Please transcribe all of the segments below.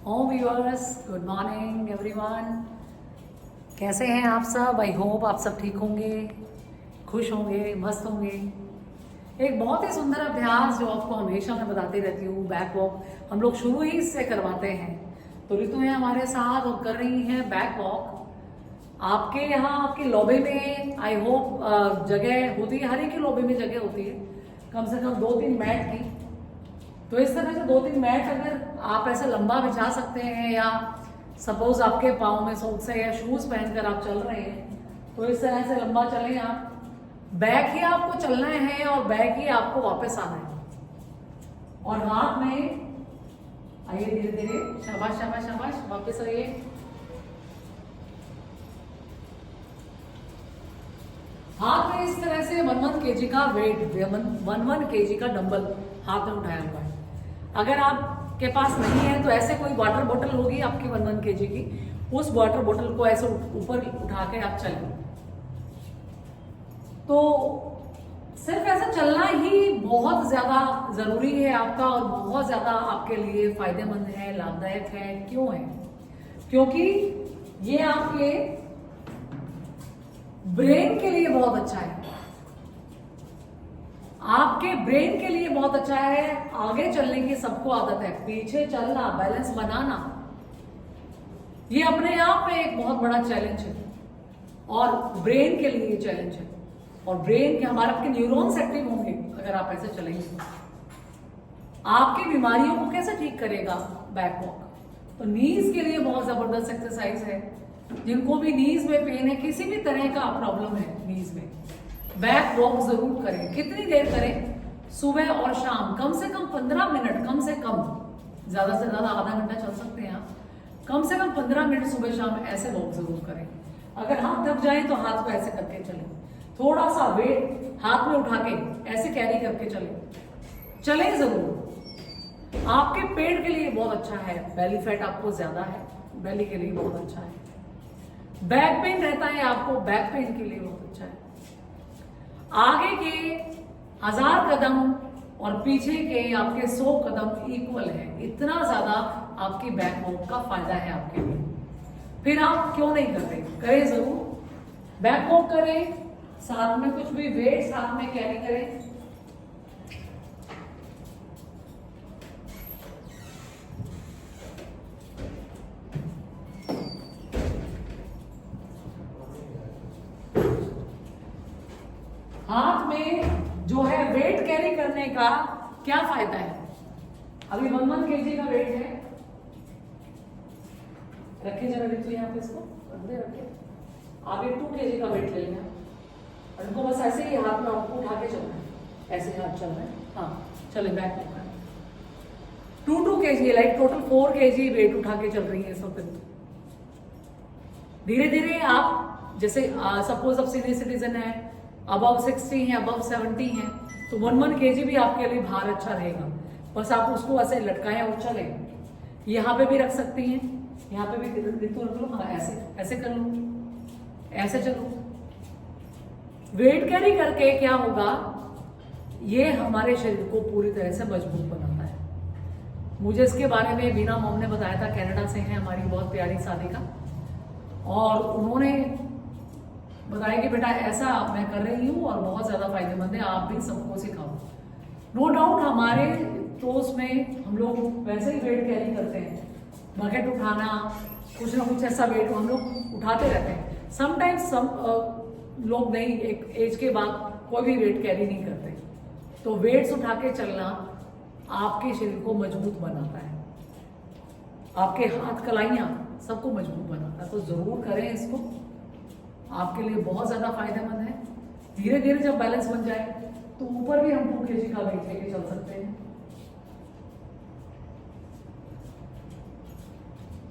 Home viewers, good morning everyone. कैसे हैं आप सब? आई होप आप सब ठीक होंगे, खुश होंगे, मस्त होंगे। एक बहुत ही सुंदर अभ्यास जो आपको हमेशा मैं बताती रहती हूँ, बैक वॉक। हम लोग शुरू ही इससे करवाते हैं। तो ऋतु है हमारे साथ और कर रही हैं बैक वॉक। आपके यहाँ आपके लॉबी में आई होप जगह होती है, हर एक की लॉबी में जगह होती है, कम से कम 2-3 मैट की। तो इस तरह से 2-3 मैट अगर आप ऐसा लंबा बिछा सकते हैं, या सपोज आपके पाँव में सॉक्स है या शूज पहनकर आप चल रहे हैं, तो इस तरह से लंबा चलें आप। बैक ही आपको चलना है और बैक ही आपको वापस आना है। और हाथ में आइए धीरे धीरे, शाबाश शाबाश शाबाश, वापस आइए। हाथ में इस तरह से 1-1 kg का वेट, 1-1 kg का डंबल हाथ में उठाया हुआ है। अगर आपके पास नहीं है तो ऐसे कोई वाटर बोतल होगी आपकी 1-1 kg की, उस वाटर बोतल को ऐसे ऊपर उठा के आप चलें। तो सिर्फ ऐसा चलना ही बहुत ज्यादा जरूरी है आपका, और बहुत ज्यादा आपके लिए फायदेमंद है, लाभदायक है। क्यों है? क्योंकि ये आपके ब्रेन के लिए बहुत अच्छा है, आपके ब्रेन के लिए बहुत अच्छा है। आगे चलने की सबको आदत है, पीछे चलना, बैलेंस बनाना, ये अपने आप में एक बहुत बड़ा चैलेंज है, और ब्रेन के लिए चैलेंज है। और ब्रेन के हमारे आपके न्यूरॉन्स एक्टिव होंगे अगर आप ऐसे चलेंगे तो। आपकी बीमारियों को कैसे ठीक करेगा बैक वॉक? तो नीज के लिए बहुत जबरदस्त एक्सरसाइज है। जिनको भी नीज में पेन है, किसी भी तरह का प्रॉब्लम है नीज में, बैक वॉक जरूर करें। कितनी देर करें? सुबह और शाम, कम से कम 15 मिनट, कम से कम, ज्यादा से ज्यादा आधा घंटा चल सकते हैं आप। कम से कम 15 मिनट सुबह शाम ऐसे वॉक जरूर करें। अगर हाथ थक जाए तो हाथ को ऐसे करके चलें, थोड़ा सा वेट हाथ में उठा के ऐसे कैरी करके चलें जरूर। आपके पेट के लिए बहुत अच्छा है, बेली फैट आपको ज्यादा है, बेली के लिए बहुत अच्छा है। बैक पेन रहता है आपको, बैक पेन के लिए बहुत अच्छा है। आगे के 1000 कदम और पीछे के आपके 100 कदम इक्वल है, इतना ज्यादा आपकी बैक वॉक का फायदा है आपके लिए। फिर आप क्यों नहीं कर रहे? करें जरूर, बैक वॉक करें, साथ में कुछ भी वेट साथ में कैरी करें। हाथ में जो है वेट कैरी करने का क्या फायदा है? अभी 1-1 kg का वेट है, रखिए जरा तो यहाँ पे इसको अंदर रखिए। आप ये 2 kg का वेट ले लेना, और इनको बस ऐसे ही हाथ में आपको उठा के चलना है, ऐसे हाथ चल रहे हैं। हाँ चले, बैक में 2 kg, like total 4 kg weight उठा के चल रही है इस वक्त। धीरे धीरे आप, जैसे सपोज अब सीनियर सिटीजन है, अबव 60 है, अबव 70 है, तो 1-1 kg भी आपके लिए भार अच्छा रहेगा। बस आप उसको ऐसे लटकाएं और चले। यहाँ पे भी रख सकती हैं, यहाँ पे भी ऋतु रख लो। हाँ ऐसे ऐसे कर लो, ऐसे चलो। वेट कैरी करके क्या होगा, ये हमारे शरीर को पूरी तरह से मजबूत बनाता है। मुझे इसके बारे में बीना मॉम ने बताया था, कनाडा से है, हमारी बहुत प्यारी साथी का, और उन्होंने बताया कि बेटा ऐसा मैं कर रही हूँ और बहुत ज्यादा फायदेमंद है, आप भी सबको सिखाओ। नो डाउट हमारे टोस्ट में हम लोग वैसे ही वेट कैरी करते हैं, बकेट उठाना, कुछ ना कुछ ऐसा वेट हम लोग उठाते रहते हैं। समटाइम्स लोग नहीं, एक एज के बाद कोई भी वेट कैरी नहीं करते। तो वेट्स उठा के चलना आपके शरीर को मजबूत बनाता है, आपके हाथ कलाइयाँ सबको मजबूत बनाता है। तो जरूर करें इसको, आपके लिए बहुत ज्यादा फायदेमंद है। धीरे धीरे जब बैलेंस बन जाए तो ऊपर भी हम 2 kg का वेट लेके चल सकते हैं।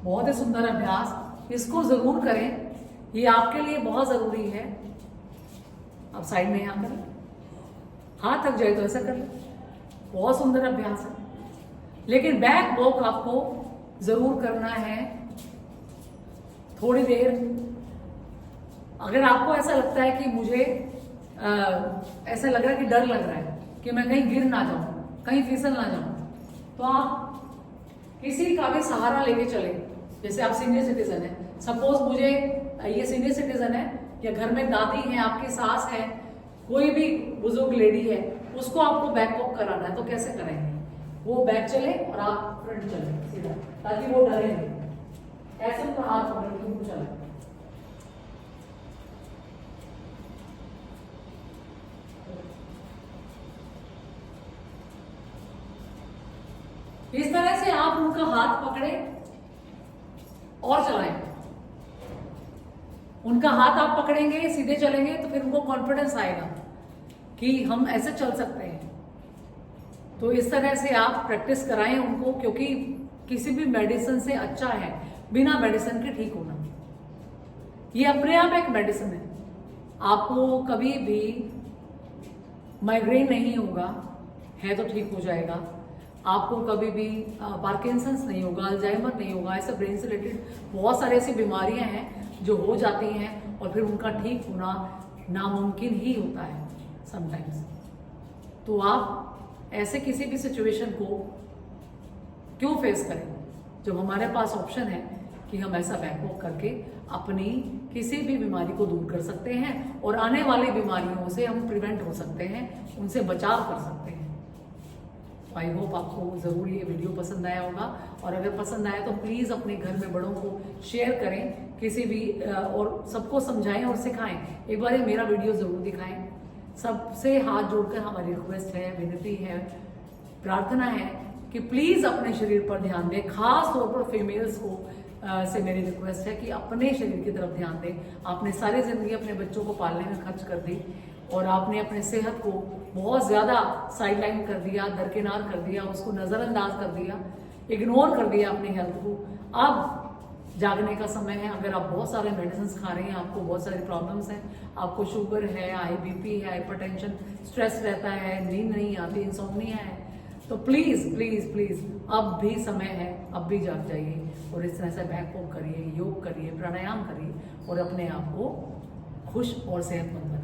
बहुत ही सुंदर अभ्यास, इसको जरूर करें, ये आपके लिए बहुत जरूरी है। आप साइड में यहाँ करें, हाथ थक जाए तो ऐसा कर लें, बहुत सुंदर अभ्यास है। लेकिन बैक वॉक आपको जरूर करना है थोड़ी देर। अगर आपको ऐसा लगता है कि मुझे ऐसा लग रहा है कि डर लग रहा है कि मैं कहीं गिर ना जाऊं, कहीं फिसल ना जाऊं, तो आप किसी का भी सहारा लेके चले। जैसे आप सीनियर सिटीजन है, सपोज मुझे ये सीनियर सिटीजन है या घर में दादी है, आपकी सास है, कोई भी बुजुर्ग लेडी है, उसको आपको बैक वॉक कराना है तो कैसे कराएंगे? वो बैक चले और आप फ्रंट चले सीधा, ताकि वो डरे नहीं। ऐसे तो हाथ पकड़ के वो चले। इस तरह से आप उनका हाथ पकड़े और चलाएं। उनका हाथ आप पकड़ेंगे, सीधे चलेंगे तो फिर उनको कॉन्फिडेंस आएगा कि हम ऐसे चल सकते हैं। तो इस तरह से आप प्रैक्टिस कराएं उनको, क्योंकि किसी भी मेडिसिन से अच्छा है बिना मेडिसिन के ठीक होना। ये अपने आप एक मेडिसिन है। आपको कभी भी माइग्रेन नहीं होगा, है तो ठीक हो जाएगा। आपको कभी भी पार्किंसंस नहीं होगा, अल्जाइमर नहीं होगा। ऐसे ब्रेन से रिलेटेड बहुत सारी ऐसी बीमारियां हैं जो हो जाती हैं और फिर उनका ठीक होना नामुमकिन ही होता है समटाइम्स। तो आप ऐसे किसी भी सिचुएशन को क्यों फेस करें जब हमारे पास ऑप्शन है कि हम ऐसा बैक वॉक करके अपनी किसी भी बीमारी को दूर कर सकते हैं और आने वाली बीमारियों से हम प्रिवेंट हो सकते हैं, उनसे बचाव कर सकते हैं। आई होप आपको ज़रूर ये वीडियो पसंद आया होगा, और अगर पसंद आया तो प्लीज़ अपने घर में बड़ों को शेयर करें किसी भी, और सबको समझाएं और सिखाएं। एक बार ये मेरा वीडियो ज़रूर दिखाएं। सबसे हाथ जोड़कर हमारी रिक्वेस्ट है, विनती है, प्रार्थना है कि प्लीज़ अपने शरीर पर ध्यान दें। खास तौर पर फीमेल्स को से मेरी रिक्वेस्ट है कि अपने शरीर की तरफ ध्यान दें। आपने सारी ज़िंदगी अपने बच्चों को पालने में खर्च कर दी और आपने अपने सेहत को बहुत ज़्यादा साइडलाइन कर दिया, दरकिनार कर दिया, उसको नज़रअंदाज कर दिया, इग्नोर कर दिया अपनी हेल्थ को। अब जागने का समय है। अगर आप बहुत सारे मेडिसिन खा रहे हैं, आपको बहुत सारी प्रॉब्लम्स हैं, आपको शुगर है, हाई बीपी है, हाइपरटेंशन, स्ट्रेस रहता है, नींद नहीं आती, इंसोम्निया है, तो प्लीज़ प्लीज़ प्लीज़ अब भी समय है, अब भी जाग जाइए और इस तरह से बैक वॉक करिए, योग करिए, प्राणायाम करिए और अपने आप को खुश और सेहतमंद